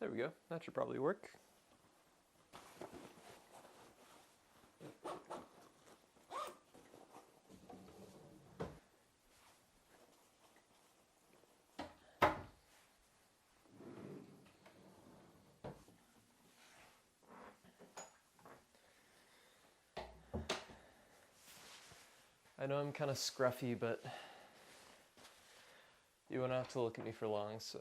There we go. That should probably work. I know I'm kind of scruffy, but you won't have to look at me for long, so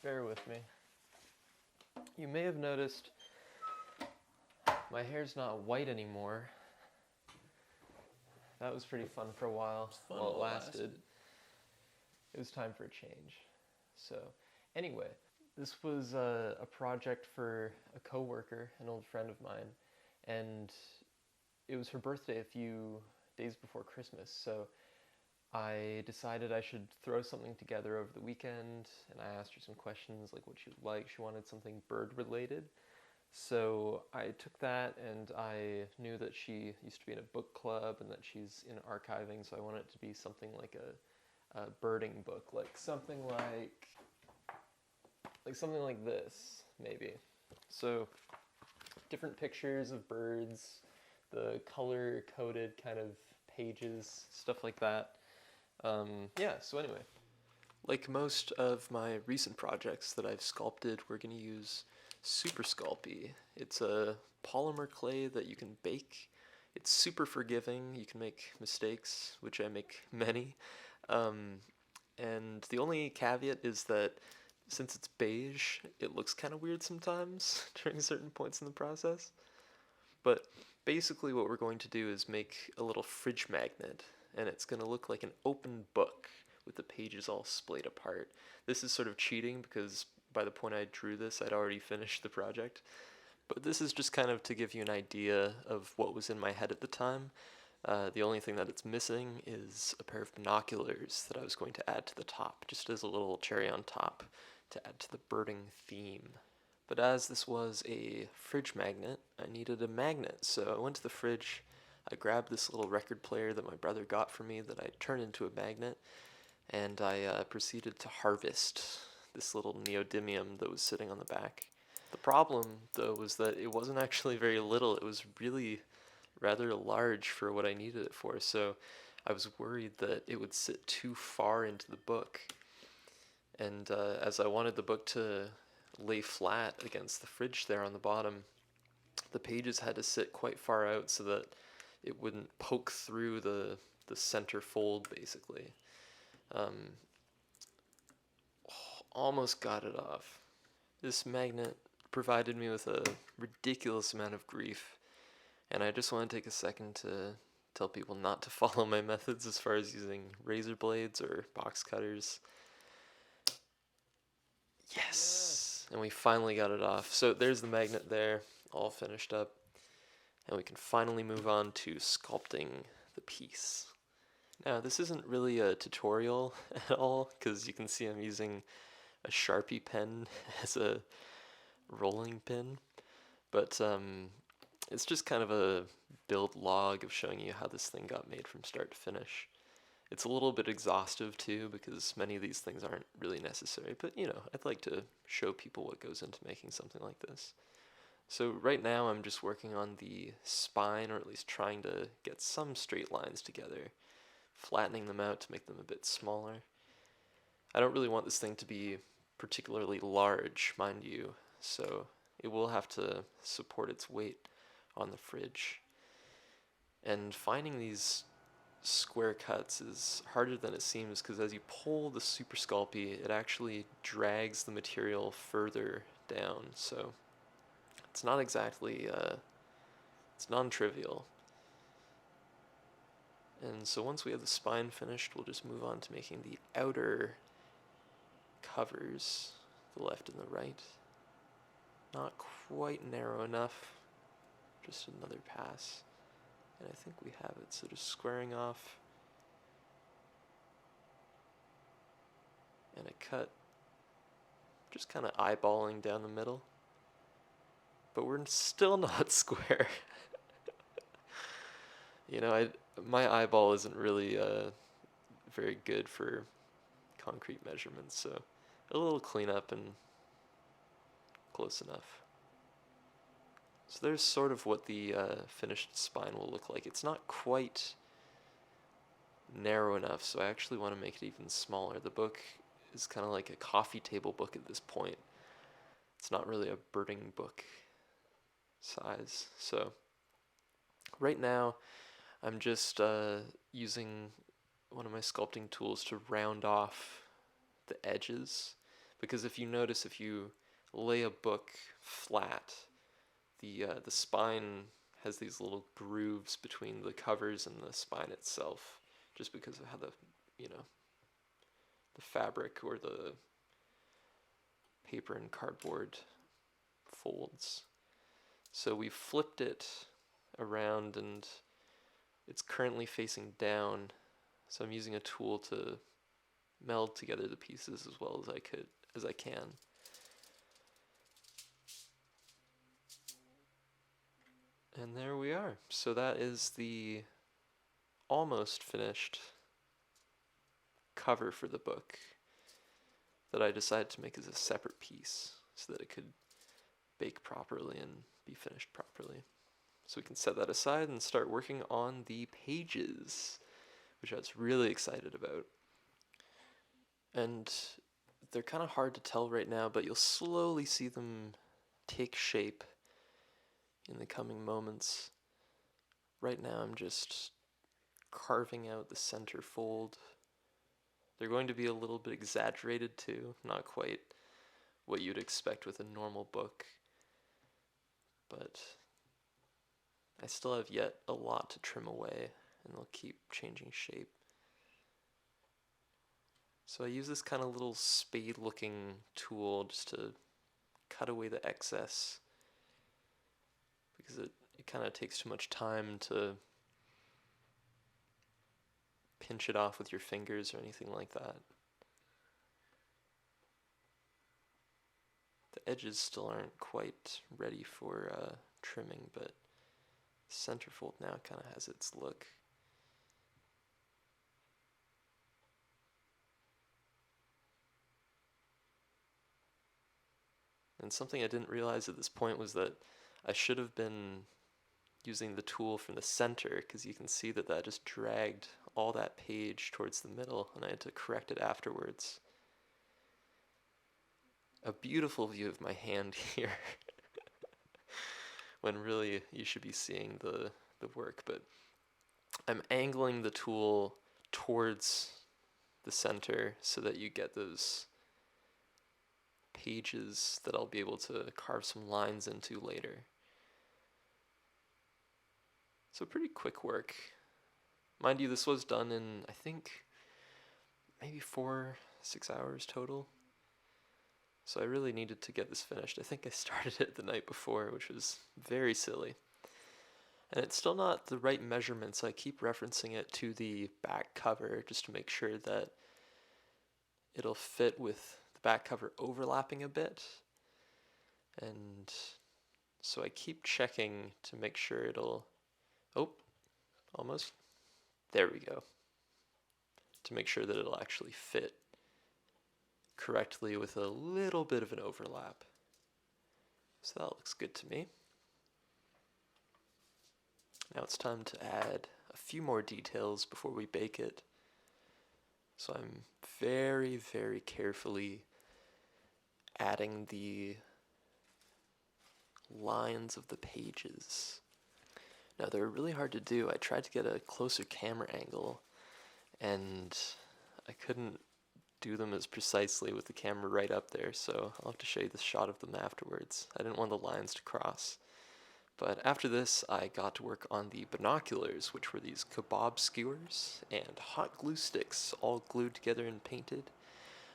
bear with me. You may have noticed my hair's not white anymore. That was pretty fun for a while. While it lasted. It was time for a change. So, anyway, this was a project for a coworker, an old friend of mine, and it was her birthday a few days before Christmas. So I decided I should throw something together over the weekend, and I asked her some questions like what she would like. She wanted something bird related. So I took that, and I knew that she used to be in a book club and that she's in archiving, so I wanted it to be something like a birding book, like something like this, maybe. So different pictures of birds, the color-coded kind of pages, stuff like that. Yeah, so anyway. Like most of my recent projects that I've sculpted, we're going to use Super Sculpey. It's a polymer clay that you can bake. It's super forgiving. You can make mistakes, which I make many. And the only caveat is that since it's beige, it looks kind of weird sometimes during certain points in the process. But basically what we're going to do is make a little fridge magnet, and it's going to look like an open book with the pages all splayed apart. This is sort of cheating because by the point I drew this, I'd already finished the project. But this is just kind of to give you an idea of what was in my head at the time. The only thing that it's missing is a pair of binoculars that I was going to add to the top, just as a little cherry on top to add to the birding theme. But as this was a fridge magnet, I needed a magnet, so I went to the fridge, I grabbed this little record player that my brother got for me that I turned into a magnet, and I proceeded to harvest this little neodymium that was sitting on the back. The problem, though, was that it wasn't actually very little. It was really rather large for what I needed it for, so I was worried that it would sit too far into the book. And as I wanted the book to lay flat against the fridge there on the bottom, the pages had to sit quite far out so that it wouldn't poke through the center fold, basically. Um, Almost got it off. This magnet provided me with a ridiculous amount of grief, and I just want to take a second to tell people not to follow my methods as far as using razor blades or box cutters. Yes! And we finally got it off. So there's the magnet there, all finished up. And we can finally move on to sculpting the piece. Now, this isn't really a tutorial at all, because you can see I'm using a Sharpie pen as a rolling pin. But it's just kind of a build log of showing you how this thing got made from start to finish. It's a little bit exhaustive too, because many of these things aren't really necessary, but you know, I'd like to show people what goes into making something like this. So right now I'm just working on the spine, or at least trying to get some straight lines together, flattening them out to make them a bit smaller. I don't really want this thing to be particularly large, mind you, so it will have to support its weight on the fridge. And finding these square cuts is harder than it seems, because as you pull the Super Sculpey, it actually drags the material further down, so it's not exactly, it's non-trivial. And so once we have the spine finished, we'll just move on to making the outer covers, the left and the right. Not quite narrow enough, just another pass. And I think we have it, so just squaring off and a cut, just kind of eyeballing down the middle. But we're still not square. You know, my eyeball isn't really very good for concrete measurements, so a little cleanup and Close enough. So there's sort of what the finished spine will look like. It's not quite narrow enough, so I actually want to make it even smaller. The book is kind of like a coffee table book at this point. It's not really a birding book size. So right now I'm just using one of my sculpting tools to round off the edges, because if you notice, if you lay a book flat, the spine has these little grooves between the covers and the spine itself, just because of how the the fabric or the paper and cardboard folds. So we flipped it around and it's currently facing down, so I'm using a tool to meld together the pieces as well as I can. And there we are. So that is the almost finished cover for the book that I decided to make as a separate piece so that it could bake properly and be finished properly. So we can set that aside and start working on the pages, which I was really excited about. And they're kind of hard to tell right now, but you'll slowly see them take shape in the coming moments. Right now I'm just carving out the center fold. They're going to be a little bit exaggerated too, not quite what you'd expect with a normal book, but I still have yet a lot to trim away, and they'll keep changing shape. So I use this kind of little spade looking tool just to cut away the excess, because it kind of takes too much time to pinch it off with your fingers or anything like that. The edges still aren't quite ready for trimming, but centerfold now kind of has its look. And something I didn't realize at this point was that I should have been using the tool from the center, because you can see that that just dragged all that page towards the middle, and I had to correct it afterwards. A beautiful view of my hand here, when really you should be seeing the work, but I'm angling the tool towards the center so that you get those pages that I'll be able to carve some lines into later. So pretty quick work. Mind you, this was done in, I think, maybe 4-6 hours total. So I really needed to get this finished. I think I started it the night before, which was very silly. And it's still not the right measurements. I keep referencing it to the back cover just to make sure that it'll fit with the back cover overlapping a bit. And so I keep checking to make sure it'll, oh, almost, there we go, to make sure that it'll actually fit correctly with a little bit of an overlap. So that looks good to me. Now it's time to add a few more details before we bake it. So I'm very, very carefully adding the lines of the pages. Now they're really hard to do. I tried to get a closer camera angle and I couldn't do them as precisely with the camera right up there, so I'll have to show you the shot of them afterwards. I didn't want the lines to cross. But after this, I got to work on the binoculars, which were these kebab skewers and hot glue sticks, all glued together and painted.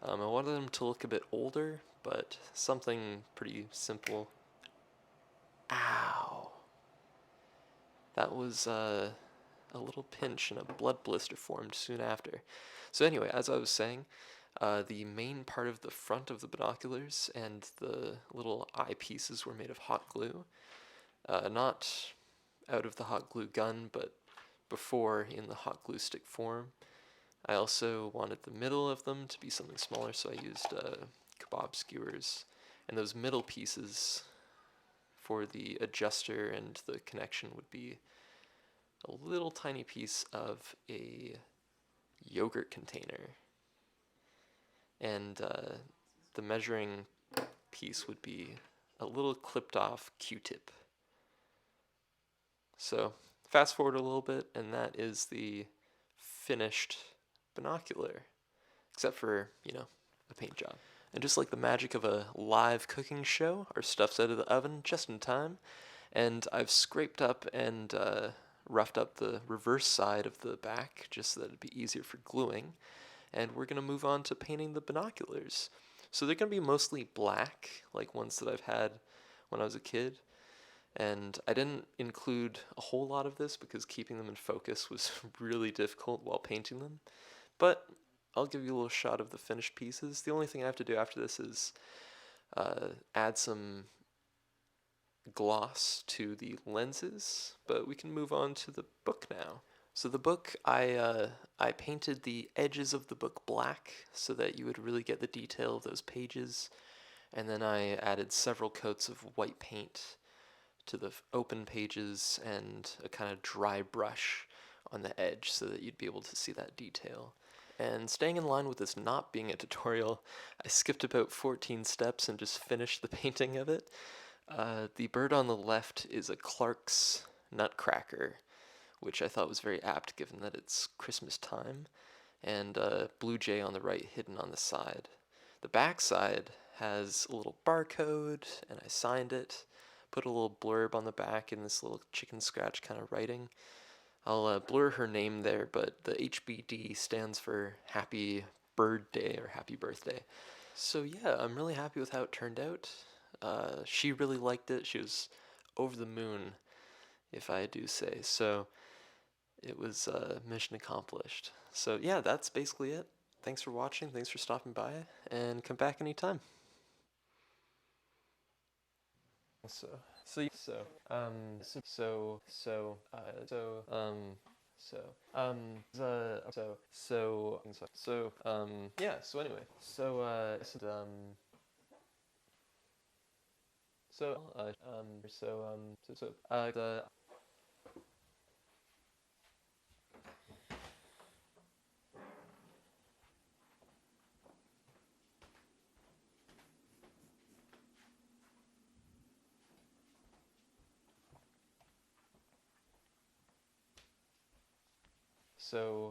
I wanted them to look a bit older, but something pretty simple. Ow! That was a little pinch and a blood blister formed soon after. So anyway, as I was saying, the main part of the front of the binoculars and the little eyepieces were made of hot glue. Not out of the hot glue gun, but before in the hot glue stick form. I also wanted the middle of them to be something smaller, so I used kebab skewers. And those middle pieces for the adjuster and the connection would be a little tiny piece of a yogurt container. And the measuring piece would be a little clipped off Q-tip. So fast forward a little bit, and that is the finished binocular, except for, a paint job. And just like the magic of a live cooking show, our stuff's out of the oven just in time, and I've scraped up and roughed up the reverse side of the back just so that it'd be easier for gluing. And we're going to move on to painting the binoculars. So they're going to be mostly black, like ones that I've had when I was a kid. And I didn't include a whole lot of this because keeping them in focus was really difficult while painting them. But I'll give you a little shot of the finished pieces. The only thing I have to do after this is add some gloss to the lenses, but we can move on to the book now. So the book, I painted the edges of the book black so that you would really get the detail of those pages, and then I added several coats of white paint to the open pages and a kind of dry brush on the edge so that you'd be able to see that detail. And staying in line with this not being a tutorial, I skipped about 14 steps and just finished the painting of it. The bird on the left is a Clark's Nutcracker, which I thought was very apt given that it's Christmas time, and a blue jay on the right hidden on the side. The back side has a little barcode, and I signed it, put a little blurb on the back in this little chicken scratch kind of writing. I'll blur her name there, but the HBD stands for Happy Bird Day or Happy Birthday. So yeah, I'm really happy with how it turned out. She really liked it. She was over the moon, if I do say. So it was mission accomplished. So yeah, that's basically it. Thanks for watching. Thanks for stopping by, and come back anytime. So so so um so so so so so yeah, so anyway, the so